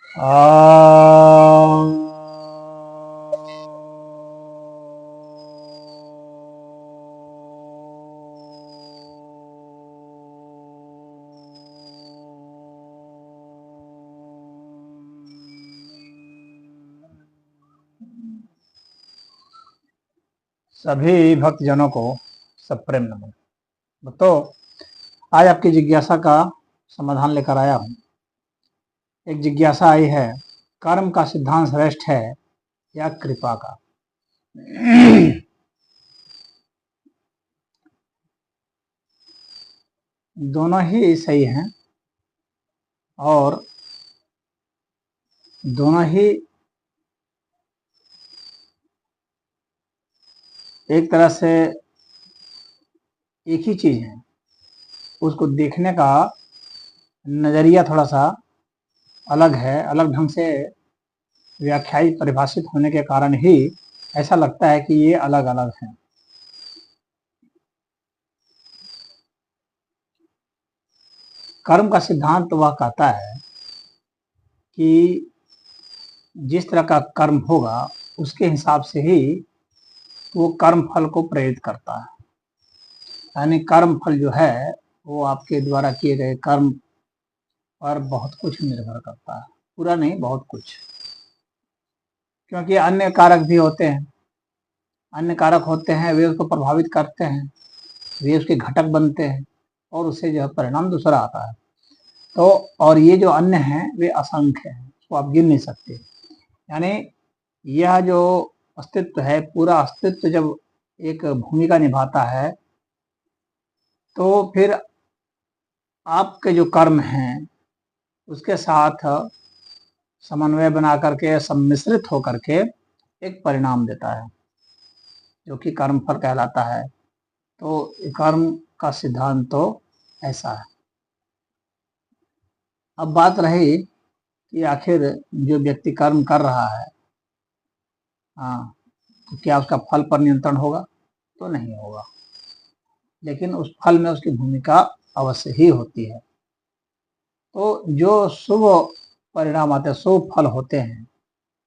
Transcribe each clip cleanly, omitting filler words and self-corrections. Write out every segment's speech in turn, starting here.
आ सभी भक्तजनों को सप्रेम नमन। तो आज आपकी जिज्ञासा का समाधान लेकर आया हूँ। एक जिज्ञासा आई है, कर्म का सिद्धांत श्रेष्ठ है या कृपा का? दोनों ही सही हैं और दोनों ही एक तरह से एक ही चीज है। उसको देखने का नजरिया थोड़ा सा अलग है, अलग ढंग से व्याख्यायित परिभाषित होने के कारण ही ऐसा लगता है कि ये अलग अलग हैं। कर्म का सिद्धांत वह कहता है कि जिस तरह का कर्म होगा उसके हिसाब से ही वो कर्म फल को प्रेरित करता है। यानी कर्म फल जो है वो आपके द्वारा किए गए कर्म पर बहुत कुछ निर्भर करता है, पूरा नहीं बहुत कुछ, क्योंकि अन्य कारक भी होते हैं। अन्य कारक होते हैं, वे उसको प्रभावित करते हैं, वे उसके घटक बनते हैं और उससे जो है परिणाम दूसरा आता है। तो और ये जो अन्य हैं वे असंख्य हैं, उसको आप गिन नहीं सकते। यानी यह जो अस्तित्व है, पूरा अस्तित्व जब एक भूमिका निभाता है तो फिर आपके जो कर्म हैं उसके साथ समन्वय बना करके, सम्मिश्रित होकर के एक परिणाम देता है जो कि कर्म फल कहलाता है। तो कर्म का सिद्धांत तो ऐसा है। अब बात रही कि आखिर जो व्यक्ति कर्म कर रहा है, हाँ, तो क्या उसका फल पर नियंत्रण होगा? तो नहीं होगा, लेकिन उस फल में उसकी भूमिका अवश्य ही होती है। तो जो शुभ परिणाम आते हैं, शुभ फल होते हैं,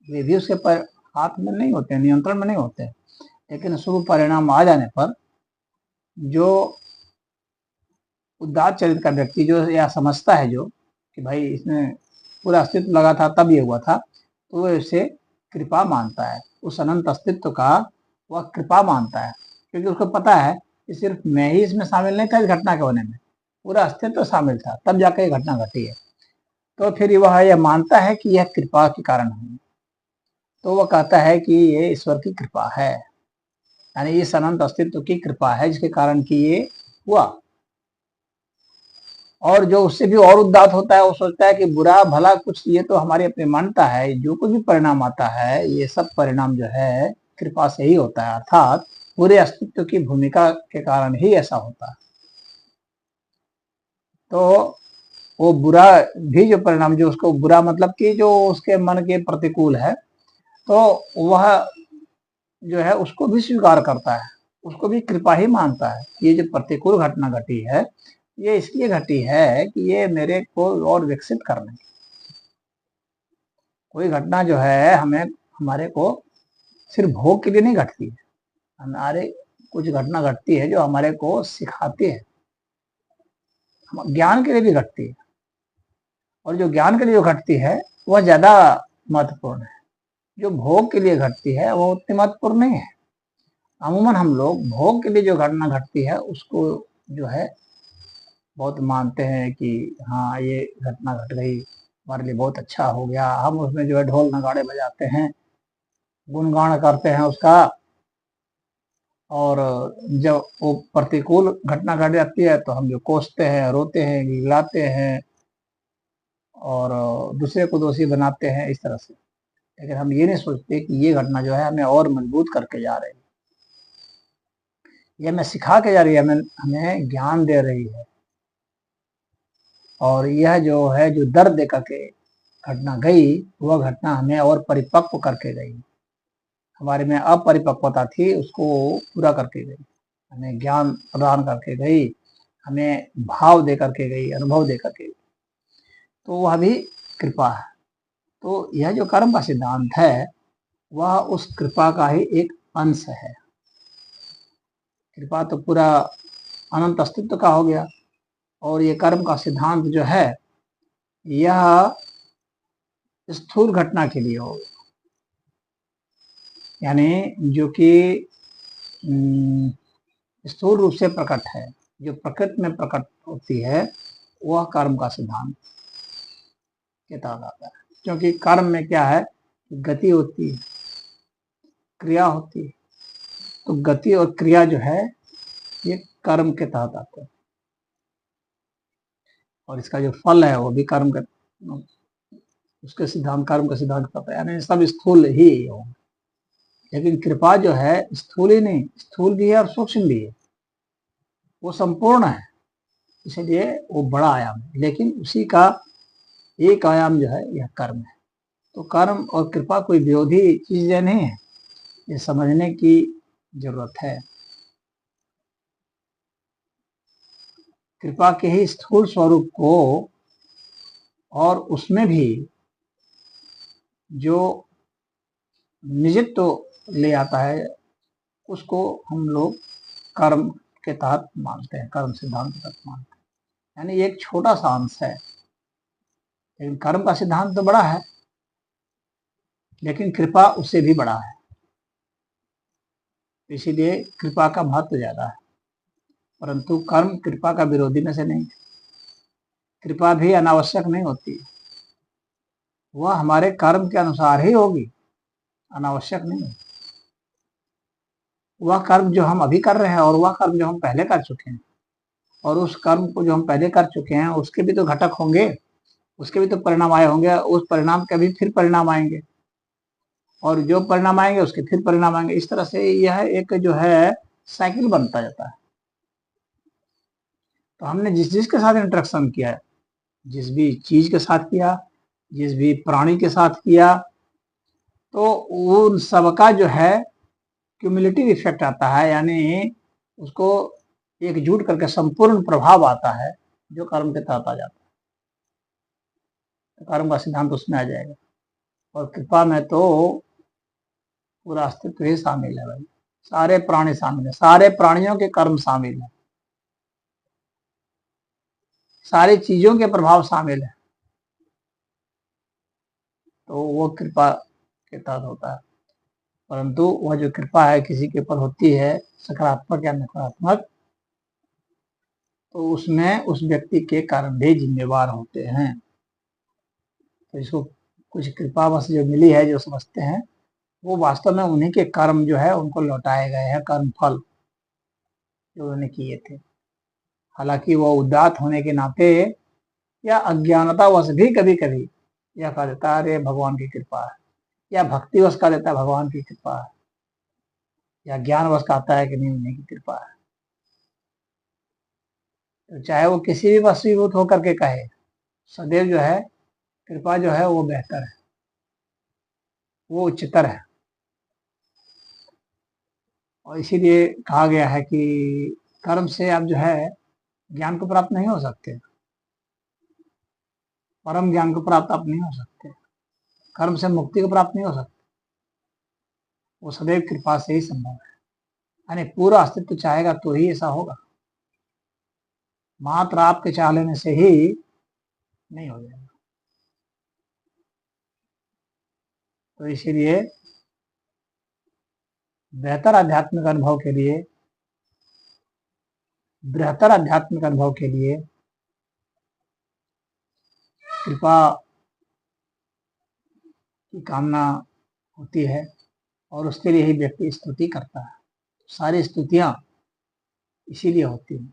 वे भी उसके हाथ में नहीं होते, नियंत्रण में नहीं होते। लेकिन शुभ परिणाम आ जाने पर जो उदार चरित्र का व्यक्ति जो यह समझता है, जो कि भाई इसमें पूरा अस्तित्व लगा था तब ये हुआ था, तो वो इसे कृपा मानता है। उस अनंत अस्तित्व का वह कृपा मानता है, क्योंकि उसको पता है कि सिर्फ मैं ही इसमें शामिल नहीं था इस घटना के होने में, पूरा अस्तित्व शामिल था, तब जाकर ये घटना घटी है। तो फिर वह यह मानता है कि यह कृपा के कारण हुई। तो वह कहता है कि ये ईश्वर की कृपा है, यानी इस अनंत अस्तित्व की कृपा है जिसके कारण कि ये हुआ। और जो उससे भी और उदात होता है, वो सोचता है कि बुरा भला कुछ, ये तो हमारी अपनी मान्यता है, जो कुछ भी परिणाम आता है ये सब परिणाम जो है कृपा से ही होता है, अर्थात पूरे अस्तित्व की भूमिका के कारण ही ऐसा होता है। तो वो बुरा भी जो परिणाम, जो उसको बुरा मतलब कि जो उसके मन के प्रतिकूल है, तो वह जो है उसको भी स्वीकार करता है, उसको भी कृपा ही मानता है। ये जो प्रतिकूल घटना घटी है ये इसलिए घटी है कि ये मेरे को और विकसित करने, कोई घटना जो है हमें हमारे को सिर्फ भोग के लिए नहीं घटती है, हमारे कुछ घटना घटती है जो हमारे को सिखाती है, ज्ञान के लिए भी घटती है। और जो ज्ञान के लिए जो घटती है वह ज्यादा महत्वपूर्ण है, जो भोग के लिए घटती है वो उतनी महत्वपूर्ण नहीं है। अमूमन हम लोग भोग के लिए जो घटना घटती है उसको जो है बहुत मानते हैं कि हाँ ये घटना घट गई, हमारे लिए बहुत अच्छा हो गया, हम उसमें जो है ढोल नगाड़े बजाते हैं, गुणगान करते हैं उसका। और जब वो प्रतिकूल घटना घट जाती है तो हम जो कोसते हैं, रोते हैं, गिड़गिड़ाते हैं और दूसरे को दोषी बनाते हैं इस तरह से। लेकिन हम ये नहीं सोचते कि ये घटना जो है हमें और मजबूत करके जा रही है, ये हमें सिखा के जा रही है, हमें ज्ञान दे रही है। और यह जो है जो दर्द दे करके घटना गई, वह घटना हमें और परिपक्व करके गई, हमारे में अपरिपक्वता थी उसको पूरा करके गई, हमें ज्ञान प्रदान करके गई, हमें भाव दे करके गई, अनुभव दे करके गई। तो वह भी कृपा है। तो यह जो कर्म का सिद्धांत है वह उस कृपा का ही एक अंश है। कृपा तो पूरा अनंत अस्तित्व का हो गया, और ये कर्म का सिद्धांत जो है यह स्थूल घटना के लिए हो, यानी जो कि स्थूल रूप से प्रकट है, जो प्रकृति में प्रकट होती है, वह कर्म का सिद्धांत के तहत आता है। क्योंकि कर्म में क्या है, गति होती है, क्रिया होती है, तो गति और क्रिया जो है ये कर्म के तहत आते हैं, और इसका जो फल है वो भी कर्म का, उसके सिद्धांत, कर्म का सिद्धांत पता है, यानी सब स्थूल ही हो। लेकिन कृपा जो है स्थूल ही नहीं, स्थूल भी है और सूक्ष्म भी है, वो संपूर्ण है, इसलिए वो बड़ा आयाम है। लेकिन उसी का एक आयाम जो है यह कर्म है। तो कर्म और कृपा कोई विरोधी चीजें नहीं है, ये समझने की जरूरत है। कृपा के ही स्थूल स्वरूप को और उसमें भी जो निजित्व तो ले आता है उसको हम लोग कर्म के तहत मानते हैं, कर्म सिद्धांत के तहत मानते हैं। यानी एक छोटा सा अंश है, लेकिन कर्म का सिद्धांत तो बड़ा है, लेकिन कृपा उससे भी बड़ा है, इसीलिए कृपा का महत्व ज्यादा है। परंतु कर्म कृपा का विरोधी में से नहीं। कृपा भी अनावश्यक नहीं होती, वह हमारे कर्म के अनुसार ही होगी, अनावश्यक नहीं। वह कर्म जो हम अभी कर रहे हैं और वह कर्म जो हम पहले कर चुके हैं, और उस कर्म को जो हम पहले कर चुके हैं उसके भी तो घटक होंगे, उसके भी तो परिणाम आए होंगे, उस परिणाम के भी फिर परिणाम आएंगे, और जो परिणाम आएंगे उसके फिर परिणाम आएंगे। इस तरह से यह एक जो है साइकिल बनता जाता है। तो हमने जिस जिसके साथ इंटरेक्शन किया है, जिस भी चीज के साथ किया, जिस भी प्राणी के साथ किया, तो उन सबका जो है क्यूमुलेटिव इफेक्ट आता है, यानी उसको एकजुट करके संपूर्ण प्रभाव आता है जो कर्म के तहत आ जाता है। तो कर्म का सिद्धांत उसमें आ जाएगा, और कृपा में तो पूरा अस्तित्व ही शामिल है भाई, सारे प्राणी शामिल है, सारे प्राणियों के कर्म शामिल है, सारी चीजों के प्रभाव शामिल है, तो वो कृपा के तहत होता है। परंतु वह जो कृपा है किसी के ऊपर होती है, सकारात्मक या नकारात्मक, तो उसमें उस व्यक्ति के कर्म भी जिम्मेवार होते हैं। तो इसको कुछ कृपा बस जो मिली है, जो समझते हैं, वो वास्तव में उन्हीं के कर्म जो है उनको लौटाए गए हैं, कर्म फल जो उन्होंने किए थे। हालांकि वो उदात होने के नाते या अज्ञानतावश भी कभी कभी यह कह देता है अरे भगवान की कृपा है, या भक्तिवश कह देता है भगवान की कृपा है, या ज्ञानवश कहता है कि नहीं उन्हीं की कृपा है। तो चाहे वो किसी भी वशीभूत होकर के कहे, सदैव जो है कृपा जो है वो बेहतर है, वो उच्चतर है। और इसीलिए कहा गया है कि कर्म से आप जो है ज्ञान को प्राप्त नहीं हो सकते, परम ज्ञान को प्राप्त आप नहीं हो सकते, कर्म से मुक्ति को प्राप्त नहीं हो सकते, वो सदैव कृपा से ही संभव है। यानी पूरा अस्तित्व चाहेगा तो ही ऐसा होगा, मात्र आपके चाह लेने से ही नहीं हो जाएगा। तो इसीलिए बेहतर आध्यात्मिक अनुभव के लिए, बृहत्तर आध्यात्मिक अनुभव के लिए कृपा की कामना होती है, और उसके लिए ही व्यक्ति स्तुति करता है। सारी स्तुतियां इसीलिए होती हैं।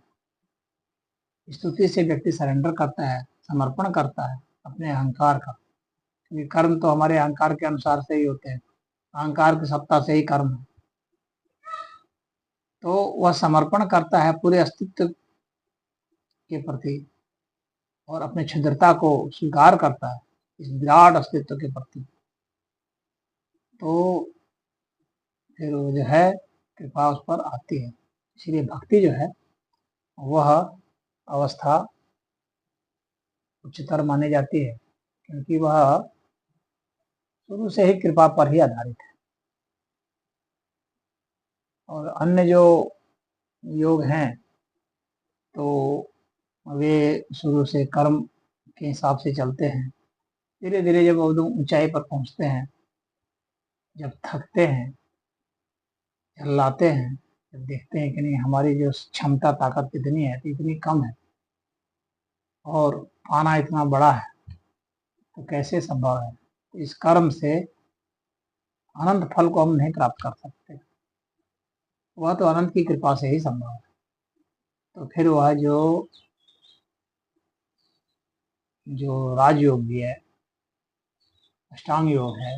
स्तुति से व्यक्ति सरेंडर करता है, समर्पण करता है अपने अहंकार का, क्योंकि कर्म तो हमारे अहंकार के अनुसार से ही होते हैं, अहंकार की सत्ता से ही कर्म है। तो वह समर्पण करता है पूरे अस्तित्व के प्रति, और अपने छिद्रता को स्वीकार करता है इस विराट अस्तित्व के प्रति। तो फिर वो जो है कृपा उस पर आती है। इसलिए भक्ति जो है वह अवस्था उच्चतर मानी जाती है, क्योंकि वह शुरू से ही कृपा पर ही आधारित है। और अन्य जो योग हैं तो वे शुरू से कर्म के हिसाब से चलते हैं। धीरे धीरे जब वो ऊंचाई पर पहुंचते हैं, जब थकते हैं, चिल्लाते हैं, जब देखते हैं कि नहीं हमारी जो क्षमता ताकत कितनी है तो इतनी कम है और पाना इतना बड़ा है, तो कैसे संभव है। तो इस कर्म से अनंत फल को हम नहीं प्राप्त कर सकते, वह तो अनंत की कृपा से ही संभव है। तो फिर वह जो राजयोग भी है, अष्टांग योग है,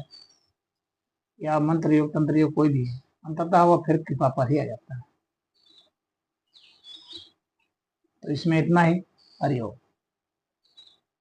या मंत्र योग, तंत्र योग, कोई भी है, अंततः वह फिर कृपा पर ही आ जाता है। तो इसमें इतना ही। हरिओम।